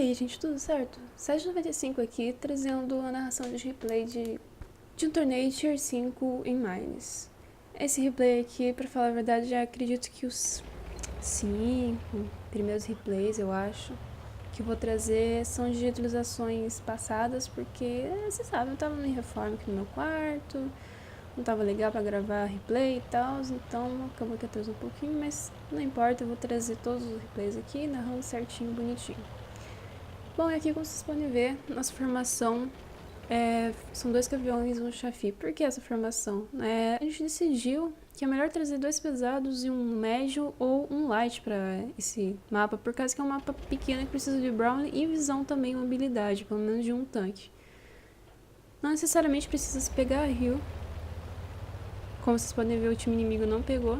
aí, gente, tudo certo? 795 aqui, trazendo a narração de replay de um torneio Tier 5 em Mines. Esse replay aqui, pra falar a verdade, já acredito que os 5 primeiros replays, eu acho, que eu vou trazer são de utilizações passadas, porque, você sabe, eu tava em reforma aqui no meu quarto, não tava legal pra gravar replay e tal, então acabou que atrasou um pouquinho, mas não importa, eu vou trazer todos os replays aqui, narrando certinho, bonitinho. Bom, e aqui como vocês podem ver, nossa formação são 2 gaviões e um chafi. Por que essa formação? A gente decidiu que é melhor trazer 2 pesados e um médio ou um light para esse mapa, por causa que é um mapa pequeno que precisa de Brownie e visão também, uma habilidade, pelo menos de um tanque. Não necessariamente precisa se pegar a heal. Como vocês podem ver, o time inimigo não pegou.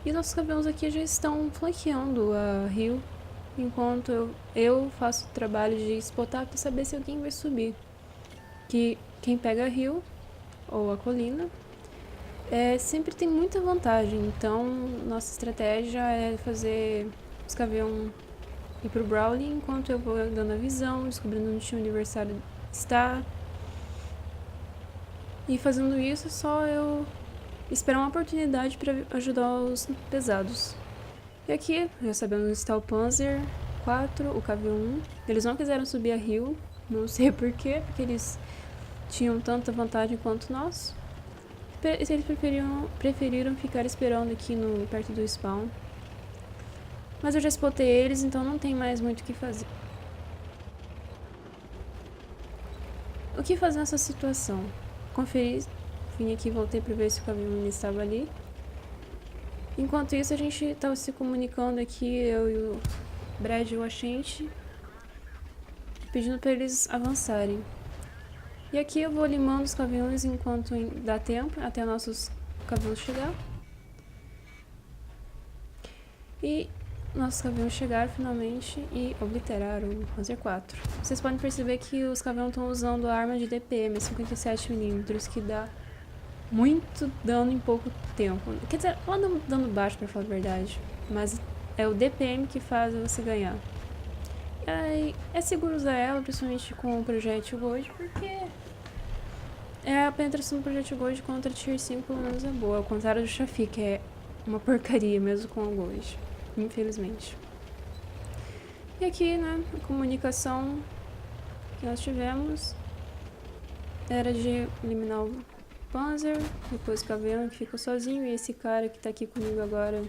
E nossos gaviões aqui já estão flanqueando a heal, enquanto eu faço o trabalho de spotar para saber se alguém vai subir. Que quem pega a hill ou a colina sempre tem muita vantagem, então nossa estratégia é fazer os gaviões ir pro Brawling enquanto eu vou dando a visão, descobrindo onde o time adversário está. E fazendo isso, só eu esperar uma oportunidade para ajudar os pesados. E aqui, já sabemos onde está o Panzer 4, o KV1. Eles não quiseram subir a hill, não sei porquê, porque eles tinham tanta vantagem quanto nós. Eles preferiram ficar esperando aqui perto do spawn. Mas eu já spotei eles, então não tem mais muito o que fazer. O que fazer nessa situação? Conferi, vim aqui e voltei para ver se o caminhão estava ali. Enquanto isso, a gente estava se comunicando aqui, eu e o Brad e o Ascente, pedindo para eles avançarem. E aqui eu vou limando os caminhões enquanto dá tempo, até nossos caminhões chegar. E nossos caminhões chegaram finalmente e obliteraram o Panzer 4. Vocês podem perceber que os caminhões estão usando a arma de DPM 57mm, que dá muito dano em pouco tempo. Quer dizer, ela dá dano baixo, pra falar a verdade, mas é o DPM que faz você ganhar. É seguro usar ela, principalmente com o projétil Gold, porque a penetração do projétil Gold contra Tier 5 pelo menos é boa, ao contrário do Chafi, que é uma porcaria mesmo com o Gold, infelizmente. E aqui, né, a comunicação que nós tivemos era de eliminar o Panzer, depois o Caveão que ficou sozinho, e esse cara que tá aqui comigo agora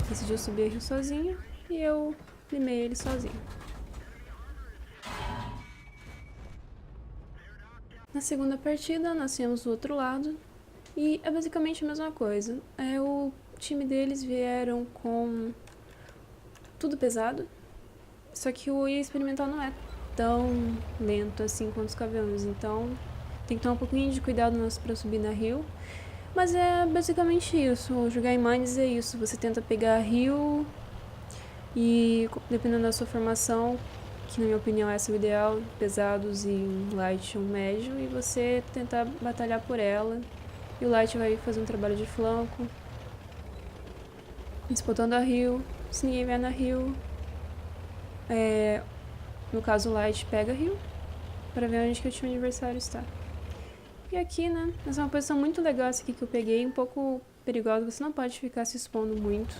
decidiu subir a rio sozinho, e eu limei ele sozinho. Na segunda partida, nós tínhamos do outro lado, e é basicamente a mesma coisa. O time deles vieram com tudo pesado, só que o IA experimental não é tão lento assim quanto os caveões, então tem que tomar um pouquinho de cuidado para subir na hill. Mas é basicamente isso, jogar em Mines é isso, você tenta pegar a hill e dependendo da sua formação, que na minha opinião essa é o ideal, pesados e um light um médio, e você tentar batalhar por ela. E o light vai fazer um trabalho de flanco, disputando a hill. Se ninguém vier na hill, no caso o light pega a hill, para ver onde que o time adversário está. E aqui, né, essa é uma posição muito legal essa aqui que eu peguei, um pouco perigosa, você não pode ficar se expondo muito.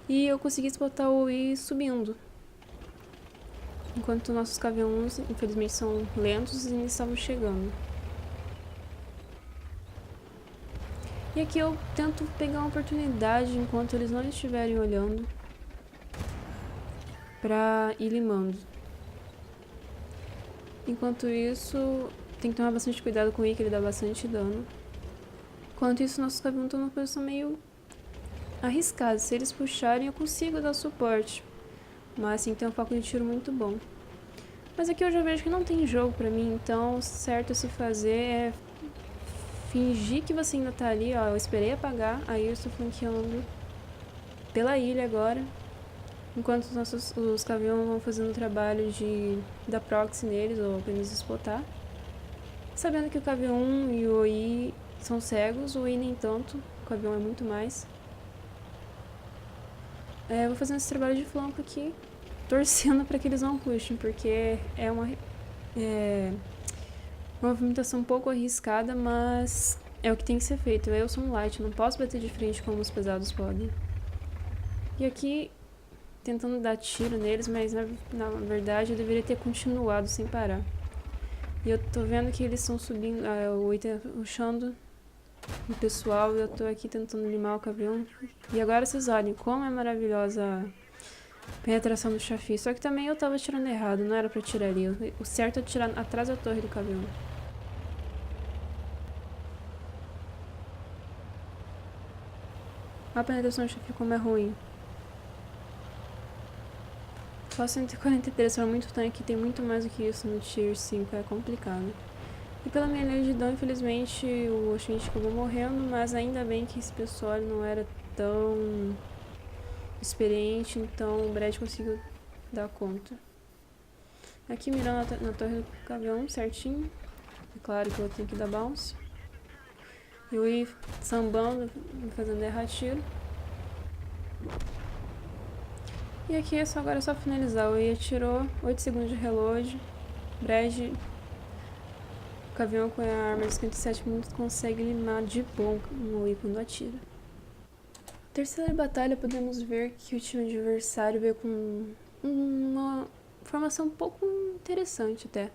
E eu consegui spotar o I subindo. Enquanto nossos KV1s, infelizmente, são lentos e eles estavam chegando. E aqui eu tento pegar uma oportunidade enquanto eles não estiverem olhando pra ir limando. Enquanto isso, tem que tomar bastante cuidado com o I, que ele dá bastante dano. Enquanto isso, nossos KV1 estão numa posição meio arriscada. Se eles puxarem, eu consigo dar suporte. Mas assim, tem um foco de tiro muito bom. Mas aqui eu já vejo que não tem jogo pra mim, então certo a se fazer é fingir que você ainda tá ali, ó. Eu esperei apagar, aí eu estou flanqueando pela ilha agora. Enquanto os caviões vão fazendo o trabalho de dar proxy neles, ou apenas spotar. Sabendo que o KV1 e o OI são cegos, o OI nem tanto, o KV1 é muito mais. Vou fazendo esse trabalho de flanco aqui. torcendo para que eles não puxem, porque é uma movimentação um pouco arriscada, mas é o que tem que ser feito. Eu sou um light, não posso bater de frente como os pesados podem. E aqui, tentando dar tiro neles, mas na verdade eu deveria ter continuado sem parar. E eu tô vendo que eles estão subindo, o Ita rushando o pessoal, e eu tô aqui tentando limar o caminhão. E agora vocês olhem como é maravilhosa a penetração do Chafi. Só que também eu tava atirando errado, não era pra atirar ali. O certo é atirar atrás da torre do caminhão. A penetração do Chafi como é ruim. Só 143 para muito tanque, tem muito mais do que isso no Tier 5, é complicado. E pela minha lentidão, infelizmente, o Oxente acabou morrendo, mas ainda bem que esse pessoal não era tão experiente, então o Brad conseguiu dar conta. Aqui mirando na torre do caminhão certinho, é claro que eu tenho que dar bounce. Eu ia sambando, fazendo errar tiro. E aqui agora é só finalizar. O Ia tirou 8 segundos de reload. Brad, o caminhão com a arma de 57 minutos, consegue limar de bom o Ia quando atira. Na terceira batalha podemos ver que o time adversário veio com uma formação um pouco interessante até.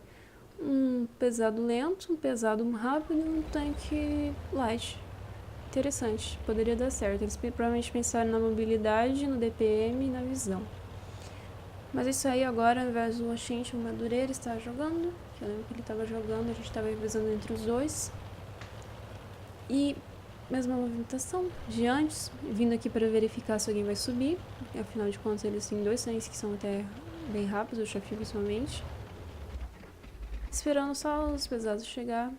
Um pesado lento, um pesado rápido e um tanque light. Interessante, poderia dar certo. Eles provavelmente pensaram na mobilidade, no DPM e na visão. Mas isso aí agora, ao invés do Oxente, o Madureira está jogando. Eu lembro que ele estava jogando, a gente estava revisando entre os dois. E mesma movimentação de antes, vindo aqui para verificar se alguém vai subir. Afinal de contas, eles têm 2 tanques que são até bem rápidos, o Chafi principalmente. Esperando só os pesados chegar.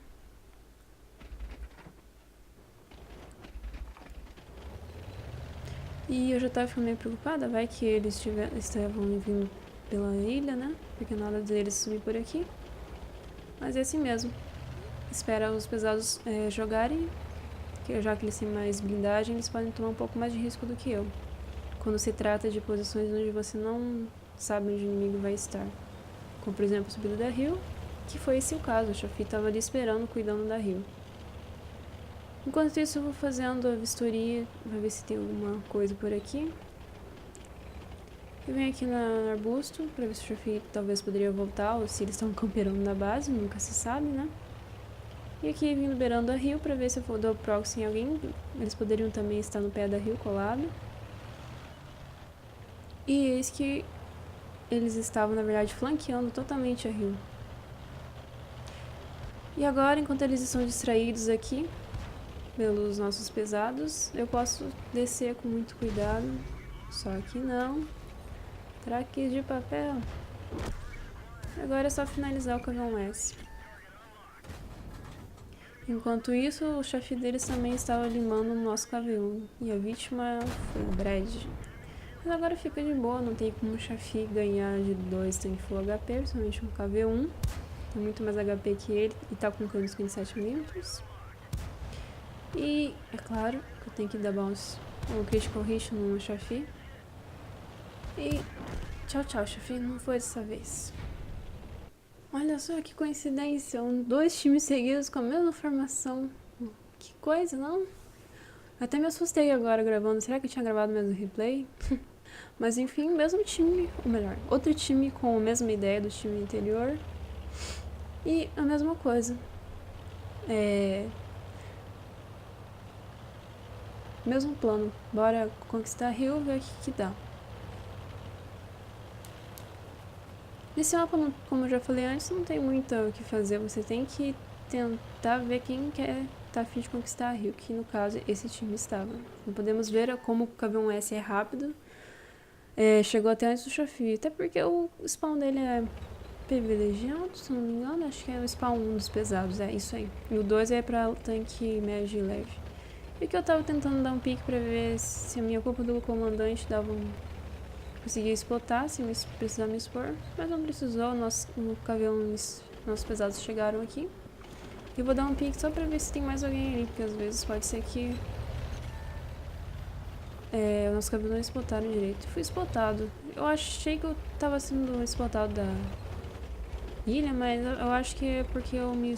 E eu já tava ficando meio preocupada, vai que eles estavam vindo pela ilha, né? Porque nada deles subir por aqui. Mas é assim mesmo. Espera os pesados jogarem, que já que eles têm mais blindagem, eles podem tomar um pouco mais de risco do que eu. Quando se trata de posições onde você não sabe onde o inimigo vai estar. Como, por exemplo, a subida da Hill, que foi esse o caso. O Chafi estava ali esperando, cuidando da Hill. Enquanto isso, eu vou fazendo a vistoria, pra ver se tem alguma coisa por aqui. Eu venho aqui no arbusto, pra ver se o Chafi talvez poderia voltar, ou se eles estão camperando na base, nunca se sabe, né? E aqui vindo beirando a Hill, pra ver se eu dou proxy em alguém. Eles poderiam também estar no pé da Hill, colado. E eis que eles estavam, na verdade, flanqueando totalmente a Hill. E agora, enquanto eles estão distraídos aqui pelos nossos pesados, eu posso descer com muito cuidado, só que não. Traques de papel. Agora é só finalizar o caminhão S. Enquanto isso, o chefe deles também estava limando o nosso KV1, e a vítima foi o Brad. Mas agora fica de boa, não tem como o chefe ganhar de 2 tanque full HP, principalmente um KV1. Tem muito mais HP que ele e tá com cano de 57mm. E é claro que eu tenho que dar bounce ou critical hit no Chafi. E tchau, tchau, Chafi, não foi dessa vez. Olha só que coincidência, 2 times seguidos com a mesma formação. Que coisa, não? Até me assustei agora gravando, será que eu tinha gravado o mesmo replay? Mas enfim, mesmo time, ou melhor, outro time com a mesma ideia do time anterior. E a mesma coisa. Mesmo plano, bora conquistar a Hill e ver o que dá. Nesse mapa, como eu já falei antes, não tem muito o que fazer, você tem que tentar ver quem tá a fim de conquistar a Hill, que no caso esse time estava. Não podemos ver como o KV1S é rápido, chegou até antes do Chafi, até porque o spawn dele é privilegiado, se não me engano, acho que é o spawn 1 dos pesados, é isso aí. E o 2 é pra tanque médio e leve. E que eu tava tentando dar um pique pra ver se a minha culpa do comandante conseguia explotar, se precisar me expor. Mas não precisou, no KV1 nossos pesados chegaram aqui. E eu vou dar um pique só pra ver se tem mais alguém ali, porque às vezes pode ser que o nosso KV1 não explotaram direito. Fui explotado. Eu achei que eu tava sendo spotado da ilha, mas eu acho que é porque eu me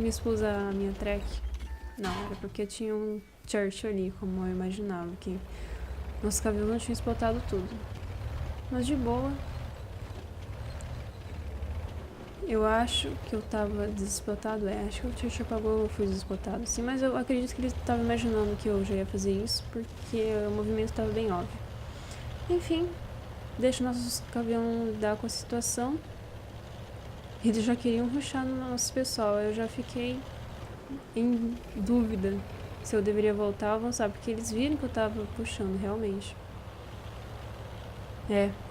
expus à minha track. Não, era porque tinha um church ali, como eu imaginava, que nossos cabelos não tinham spotado tudo. Mas de boa. Eu acho que eu tava desespotado, acho que o church apagou, eu fui desespotado, sim, mas eu acredito que ele tava imaginando que eu já ia fazer isso, porque o movimento tava bem óbvio. Enfim, deixa o nosso caveão lidar com a situação. Eles já queriam rushar no nosso pessoal, eu já fiquei em dúvida se eu deveria voltar ou avançar, porque eles viram que eu tava puxando, realmente.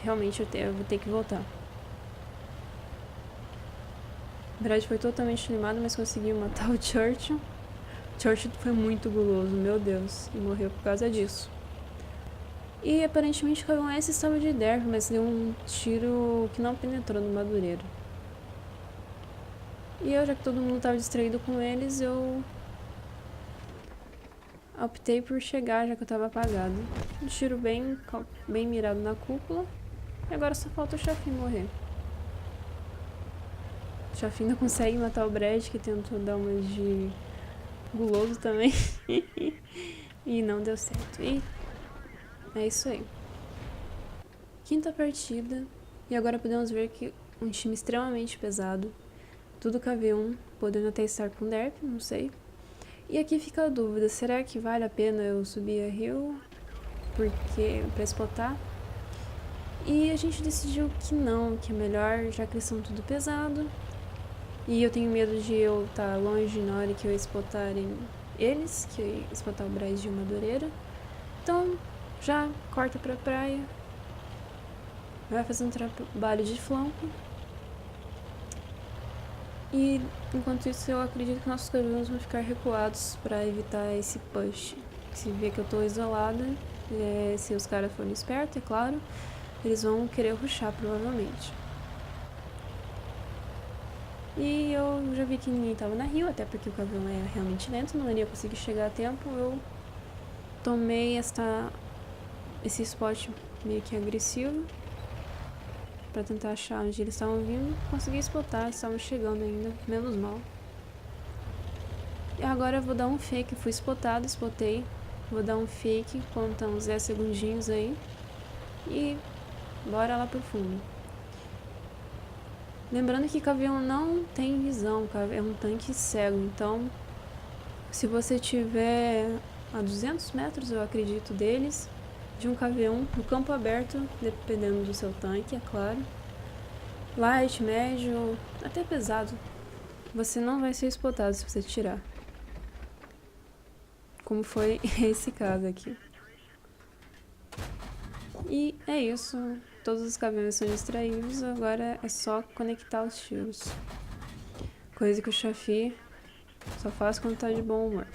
Realmente eu vou ter que voltar. Brad foi totalmente limado, mas conseguiu matar o Churchill. Churchill foi muito guloso, meu Deus, e morreu por causa disso. E aparentemente o Cavião S estava de derby, mas deu um tiro que não penetrou no Madureira. E eu, já que todo mundo estava distraído com eles, eu optei por chegar, já que eu estava apagado. Um tiro bem mirado na cúpula. E agora só falta o Chafin morrer. O Chafin não consegue matar o Brad, que tentou dar uma de guloso também. E não deu certo. E é isso aí. Quinta partida. E agora podemos ver que um time extremamente pesado. Tudo KV1, podendo até estar com derp, não sei. E aqui fica a dúvida, será que vale a pena eu subir a hill pra spotar? E a gente decidiu que não, que é melhor, já que eles são tudo pesado. E eu tenho medo de eu estar longe na hora que eu spotarem eles, que eu spotar o Braz de Madureira. Então, já corta pra praia. Vai fazer um trabalho de flanco. E enquanto isso eu acredito que nossos caminhões vão ficar recuados para evitar esse push. Se ver que eu tô isolada, se os caras forem espertos, é claro, eles vão querer rushar provavelmente. E eu já vi que ninguém tava na rio, até porque o caminhão é realmente lento, não iria conseguir chegar a tempo. Eu tomei esse spot meio que agressivo pra tentar achar onde eles estavam vindo. Consegui spotar, eles estavam chegando ainda, menos mal. E agora eu vou dar um fake, fui spotado, spotei. Vou dar um fake, conta uns 10 segundinhos aí. E bora lá pro fundo. Lembrando que Cavião não tem visão, é um tanque cego, então se você tiver a 200 metros, eu acredito, deles, de um KV1 no campo aberto, dependendo do seu tanque, é claro, light, médio, até pesado, você não vai ser spotado se você tirar. Como foi esse caso aqui. E é isso. Todos os caminhões são distraídos, agora é só conectar os tiros. Coisa que o Chafi só faz quando tá de bom humor.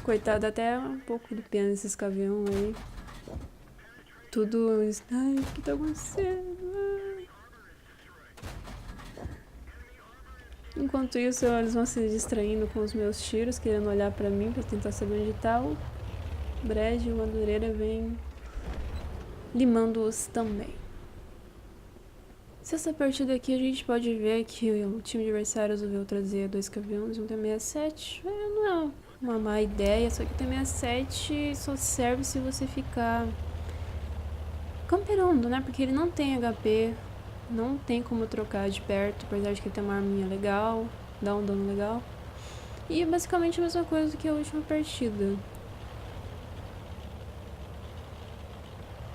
Coitado, até um pouco de pena desses caminhões aí. Tudo... Ai, o que tá acontecendo? Enquanto isso, eles vão se distraindo com os meus tiros, querendo olhar pra mim pra tentar saber onde tá. O Brad e o Madureira vem limando-os também. Nessa partida aqui a gente pode ver que o time adversário resolveu trazer 2 caminhões e um T-67. Não é uma má ideia, só que o T-67 só serve se você ficar camperando, né? Porque ele não tem HP, não tem como trocar de perto, apesar de que ele tem uma arminha legal, dá um dano legal. E é basicamente a mesma coisa que a última partida.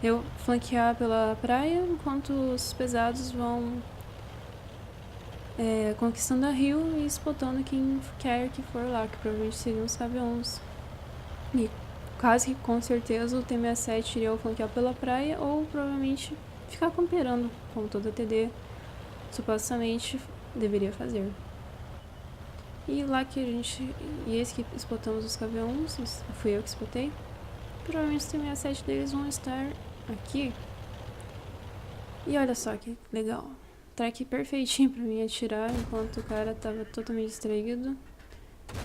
Eu flanquear pela praia, enquanto os pesados vão conquistando a rio e spotando quem quer que for lá, que provavelmente seriam os KV-11. E quase que com certeza o T-67 iria flanquear pela praia ou provavelmente ficar camperando, como toda TD supostamente deveria fazer. E lá que a gente... E esse que spotamos os KV-11, fui eu que spotei. Provavelmente os T-67 deles vão estar aqui. E olha só que legal. Track perfeitinho pra mim atirar, enquanto o cara tava totalmente distraído.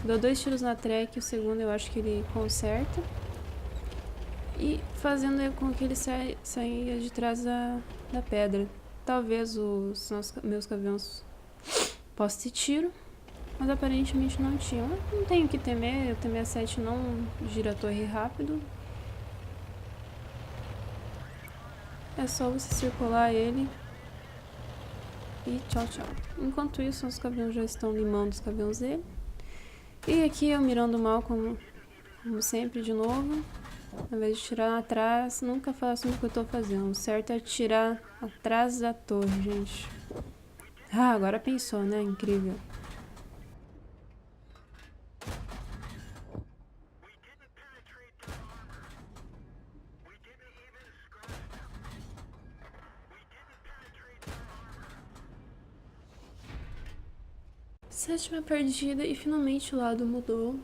Dou 2 tiros na track, o segundo eu acho que ele conserta. e fazendo com que ele saia de trás da pedra. Talvez os meus gaviões possam ter tiro, mas aparentemente não tinham. Eu não tenho o que temer, o T-67 não gira a torre rápido. É só você circular ele e tchau, tchau. Enquanto isso, os gaviões já estão limando os gaviões dele. E aqui eu mirando mal, como sempre, de novo. Ao invés de tirar atrás, nunca faço o que eu tô fazendo. O certo é tirar atrás da torre, gente. Ah, agora pensou, né? Incrível. Sétima partida e finalmente o lado mudou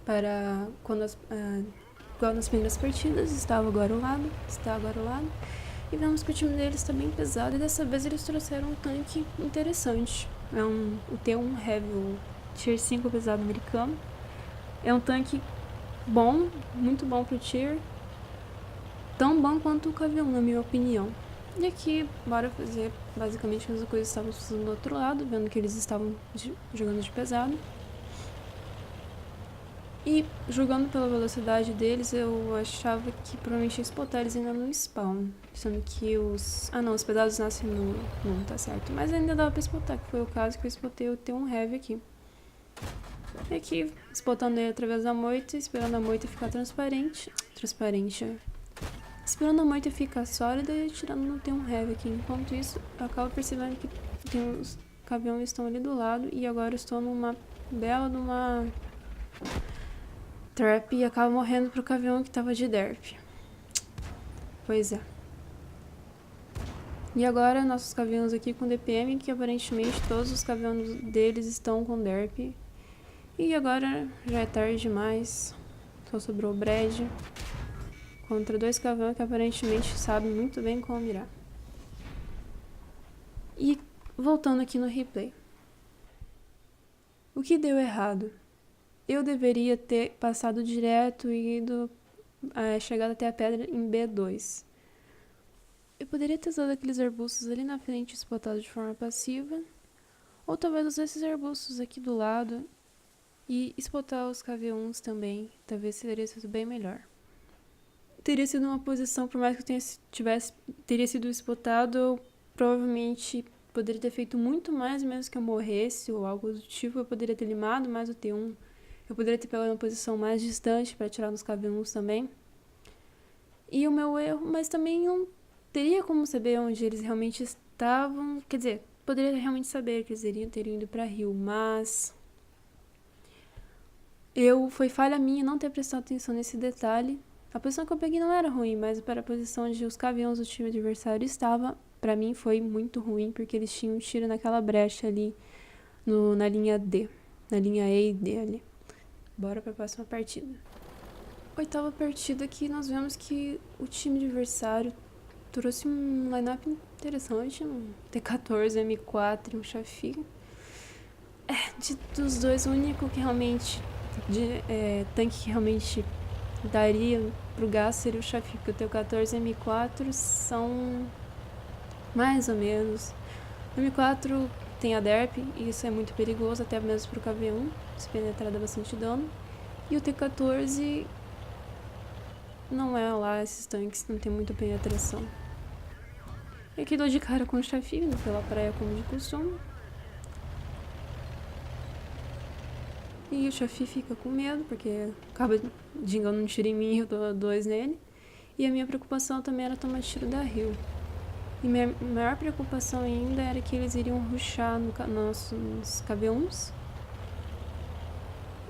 para quando igual nas primeiras partidas, está agora o lado. E vemos que o time deles está bem pesado e dessa vez eles trouxeram um tanque interessante. É o T1 Heavy, o Tier 5 pesado americano. É um tanque bom, muito bom pro Tier. Tão bom quanto o KV1, na minha opinião. E aqui, bora fazer basicamente as mesmas coisas que estavam fazendo do outro lado, vendo que eles estavam jogando de pesado. E jogando pela velocidade deles, eu achava que provavelmente ia spotar eles ainda no spawn. Sendo que os... Ah não, os pesados nascem no... Não, tá certo. Mas ainda dava pra spotar, que foi o caso que eu spotei o T1 Heavy aqui. E aqui, spotando ele através da moita, esperando a moita ficar transparente. Esperando a moita ficar sólida e tirando no T1 Heavy aqui. Enquanto isso, eu acabo percebendo que tem os gaviões estão ali do lado. E agora eu estou numa bela de uma... Trap e acaba morrendo pro gavião que tava de derp. Pois é. E agora nossos gaviões aqui com DPM, que aparentemente todos os gaviões deles estão com derp. E agora já é tarde demais. Só sobrou o Brad contra dois gaviões que aparentemente sabem muito bem como mirar. E voltando aqui no replay. O que deu errado? Eu deveria ter passado direto e ido chegado até a pedra em B2. Eu poderia ter usado aqueles arbustos ali na frente e spotado de forma passiva. Ou talvez usar esses arbustos aqui do lado e spotar os KV1s também. Talvez teria sido bem melhor. Teria sido uma posição, por mais que eu teria sido spotado, eu provavelmente poderia ter feito muito mais mesmo que eu morresse ou algo do tipo. Eu poderia ter limado mais o T1. Eu poderia ter pegado uma posição mais distante para atirar nos KV1s também. E o meu erro, mas também não teria como saber onde eles realmente estavam. Quer dizer, poderia realmente saber que eles teriam ido para Rio, mas... Foi falha minha não ter prestado atenção nesse detalhe. A posição que eu peguei não era ruim, mas para a posição onde os KV1s do time adversário estavam, para mim foi muito ruim, porque eles tinham um tiro naquela brecha ali, na linha D, na linha E e D ali. Bora para a próxima partida. Oitava partida aqui nós vemos que o time adversário trouxe um lineup interessante, um T14, M4 e um Chafi. Dos dois, o único que realmente, tanque que realmente daria pro gasto seria o Chafi, porque o T14 e M4 são mais ou menos. O M4 tem a derp e isso é muito perigoso, até mesmo pro KV1, se penetrar dá bastante dano. E o T14 não é lá esses tanques, não tem muita penetração. E aqui dou de cara com o Chafi, indo pela praia como de costume. E o Chafi fica com medo, porque acaba dingando um tiro em mim e eu dou dois nele. E a minha preocupação também era tomar tiro da Rio. E minha maior preocupação ainda era que eles iriam rushar nos KV1s.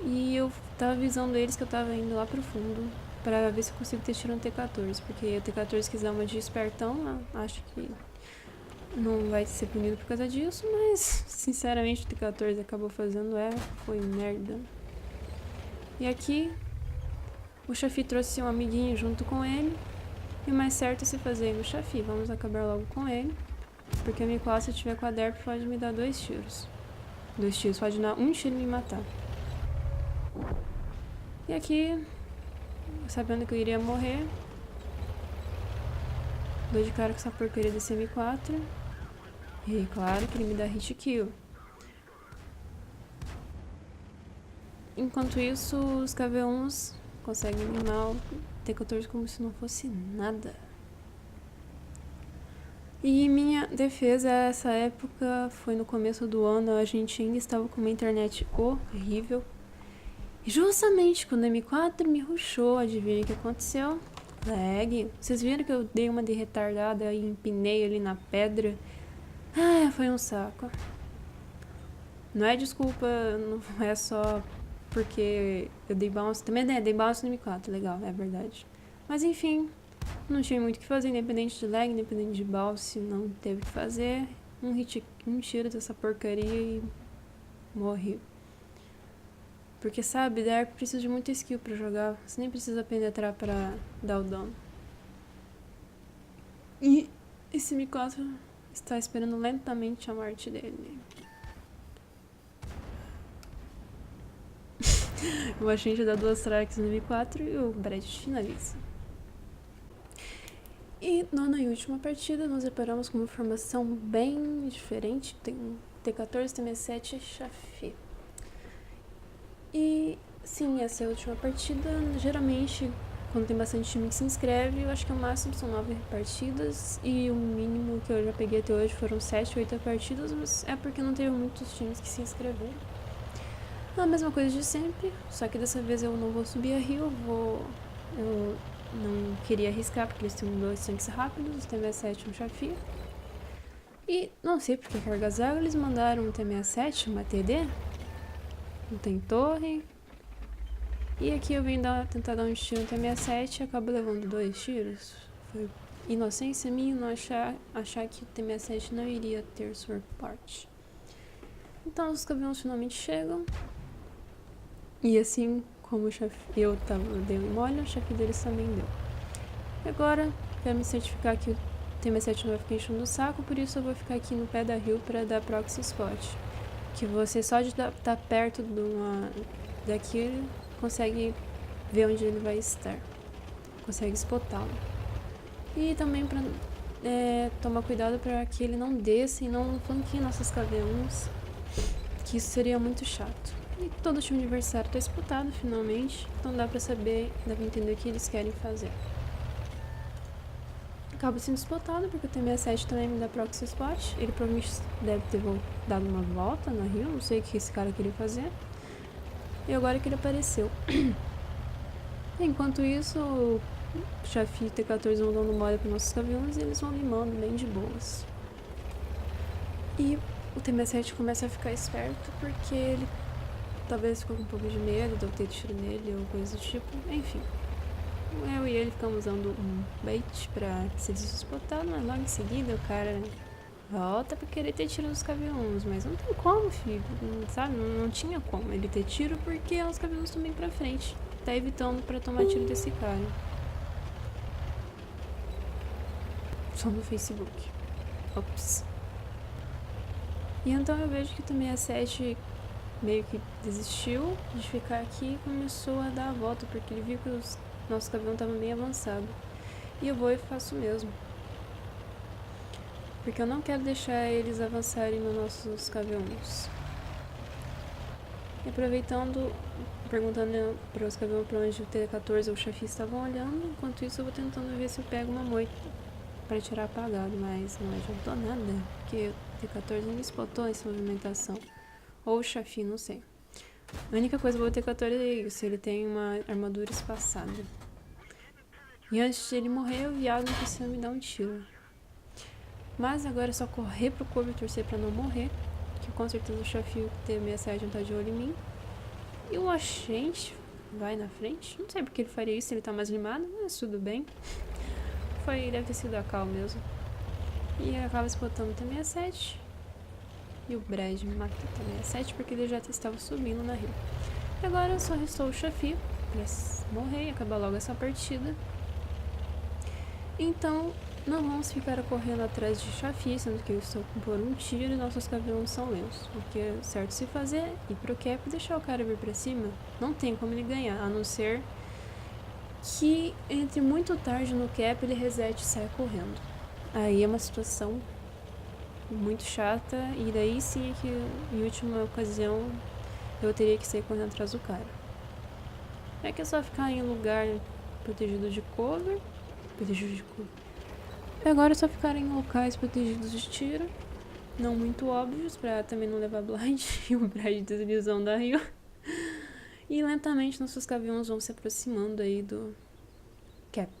E eu tava avisando eles que eu tava indo lá pro fundo pra ver se eu consigo ter tiro no T14. Porque o T14 quis dar uma de espertão, acho que não vai ser punido por causa disso, mas sinceramente o T14 acabou fazendo foi merda. E aqui o Chafi trouxe um amiguinho junto com ele. E o mais certo é se fazer no Chafi. Vamos acabar logo com ele. Porque a M4, se eu tiver com a derp, pode me dar 2 tiros. 2 tiros, pode dar um tiro e me matar. E aqui, sabendo que eu iria morrer, Dou de cara com essa porcaria desse M4. E claro que ele me dá hit kill. Enquanto isso, os KV-1s conseguem limar o T-14 como se não fosse nada. E minha defesa nessa época foi no começo do ano, a gente ainda estava com uma internet horrível. E justamente quando o M4 me rushou, adivinha o que aconteceu? Lag. Vocês viram que eu dei uma de retardada e empinei ali na pedra? Ah, foi um saco. Não é desculpa, não é só porque eu dei bounce. Também dei bounce no M4, legal, é verdade. Mas enfim, não tinha muito o que fazer, independente de lag, independente de bounce, não teve o que fazer. Um tiro dessa porcaria e morri. Porque, sabe, Dark precisa de muita skill pra jogar. Você nem precisa penetrar pra dar o dano. E esse M4 está esperando lentamente a morte dele. O Ascente dá 2 strikes no M4 e o Brad finaliza. E nona e última partida, nos deparamos com uma formação bem diferente. Tem um T14, T67 e Chafi. E sim, essa é a última partida. Geralmente, quando tem bastante time que se inscreve, eu acho que o máximo são 9 partidas. E o mínimo que eu já peguei até hoje foram 7, 8 partidas, mas é porque não teve muitos times que se inscreveram. A mesma coisa de sempre, só que dessa vez eu não vou subir a Rio, eu não queria arriscar, porque eles têm 2 tanques rápidos, o T67 e um Chafi. E não sei porque cargas água eles mandaram um T67, uma TD, não tem torre. E aqui eu vim tentar dar um tiro no T67 e acabo levando 2 tiros. Foi inocência minha não achar que o T67 não iria ter suporte. Então os caminhões finalmente chegam. E assim como o chefe dei um mole, o chefe deles também deu. Agora, quero me certificar que o T67 não vai ficar enchendo o saco, por isso eu vou ficar aqui no pé da hill para dar proxy spot. Que você só de estar perto daqui consegue ver onde ele vai estar. Consegue spotá-lo. E também para tomar cuidado para que ele não desça e não flanqueie nossas KV-1s, que isso seria muito chato. E todo o time adversário está disputado finalmente, então dá pra saber, dá pra entender o que eles querem fazer. Acaba sendo disputado porque o T67 também me dá proxy spot, ele provavelmente deve ter dado uma volta na Rio, não sei o que esse cara queria fazer. E agora que ele apareceu. Enquanto isso, o Chafi e o T14 vão dando mole para nossos KV-1s e eles vão limando bem de boas. E o T67 começa a ficar esperto porque ele talvez ficou com um pouco de medo de eu ter tiro nele ou coisa do tipo, enfim. Eu e ele ficamos usando um bait pra ser desespotado, mas logo em seguida o cara volta pra querer ter tiro nos KV-1s, mas não tem como, filho, sabe? Não tinha como ele ter tiro porque os KV-1s estão bem pra frente. Tá evitando pra tomar tiro desse cara. Só no Facebook. Ops. E então eu vejo que o T67 meio que desistiu de ficar aqui e começou a dar a volta, porque ele viu que os nossos KV-1 estavam bem avançados. E eu vou e faço o mesmo. Porque eu não quero deixar eles avançarem nos nossos KV-1s. E aproveitando, perguntando para os KV-1 para onde o T14 ou o Chafi estavam olhando, enquanto isso eu vou tentando ver se eu pego uma moita para tirar apagado, mas não adiantou nada, porque o T14 não spotou essa movimentação. Ou o Chafi, não sei. A única coisa boa do T14 é isso, ele tem uma armadura espaçada. E antes de ele morrer, o viado não precisa me dar um tiro. Mas agora é só correr pro cover e torcer pra não morrer, que com certeza o Chafi e o T67 não tá de olho em mim. E o Ascente vai na frente, não sei porque ele faria isso, ele tá mais limado, mas tudo bem. Deve ter sido a Cal mesmo. E acaba spotando o T67. E o Brad mata o T67 porque ele já estava subindo na hill. Agora só restou o Chafi pra morrer e acabar logo essa partida. Então não vamos ficar correndo atrás de Chafi, sendo que eu estou por um tiro e nossos KV-1 são lentos. O que é certo se fazer é ir pro cap e deixar o cara vir pra cima. Não tem como ele ganhar, a não ser que entre muito tarde no cap ele resete e saia correndo. Aí é uma situação muito chata, e daí sim é que, em última ocasião, eu teria que sair correndo atrás do cara. É que é só ficar em lugar protegido de cover. Protegido de cover. E agora é só ficar em locais protegidos de tiro. Não muito óbvios, pra também não levar blind e o blind de visão da Rio. E lentamente nossos caviões vão se aproximando aí do Cap.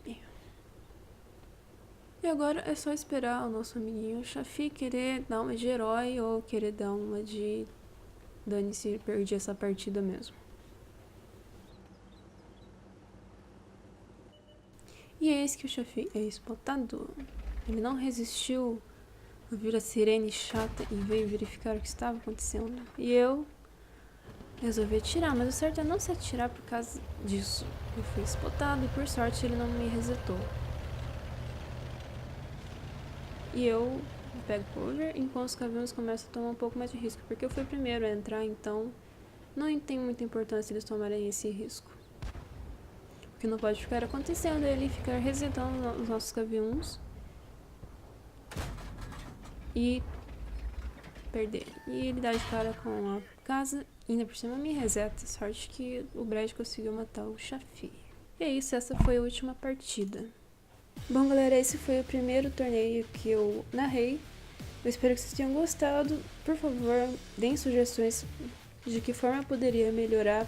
E agora é só esperar o nosso amiguinho Shafi querer dar uma de herói ou querer dar uma de dane-se, perdi essa partida mesmo. E é esse que o Shafi é spotado. Ele não resistiu a ouvir a sirene chata e veio verificar o que estava acontecendo. E eu resolvi atirar, mas o certo é não se atirar por causa disso. Eu fui spotado e por sorte ele não me resetou. E eu pego cover enquanto os caviões começam a tomar um pouco mais de risco, porque eu fui o primeiro a entrar, então não tem muita importância eles tomarem esse risco. O que não pode ficar acontecendo é ele ficar resetando os nossos caviões e perder. E ele dá de cara com a casa e ainda por cima me reseta. Sorte que o Brad conseguiu matar o Shafi. E é isso, essa foi a última partida. Bom, galera, esse foi o primeiro torneio que eu narrei. Eu espero que vocês tenham gostado. Por favor, deem sugestões de que forma eu poderia melhorar,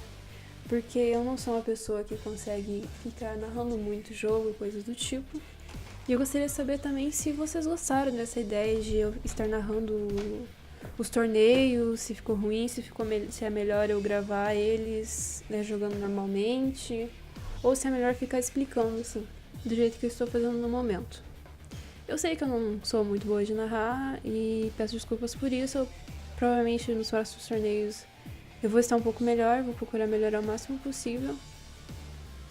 porque eu não sou uma pessoa que consegue ficar narrando muito jogo, coisas do tipo. E eu gostaria de saber também se vocês gostaram dessa ideia de eu estar narrando os torneios, se ficou ruim, se é melhor eu gravar eles, né, jogando normalmente, ou se é melhor ficar explicando assim, do jeito que eu estou fazendo no momento. Eu sei que eu não sou muito boa de narrar e peço desculpas por isso. Provavelmente nos próximos torneios eu vou estar um pouco melhor, vou procurar melhorar o máximo possível.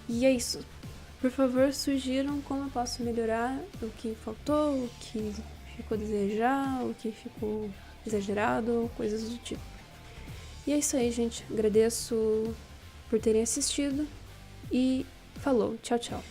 E é isso. Por favor, sugiram como eu posso melhorar, o que faltou, o que ficou a desejar, o que ficou exagerado, coisas do tipo. E é isso aí, gente. Agradeço por terem assistido e falou. Tchau, tchau.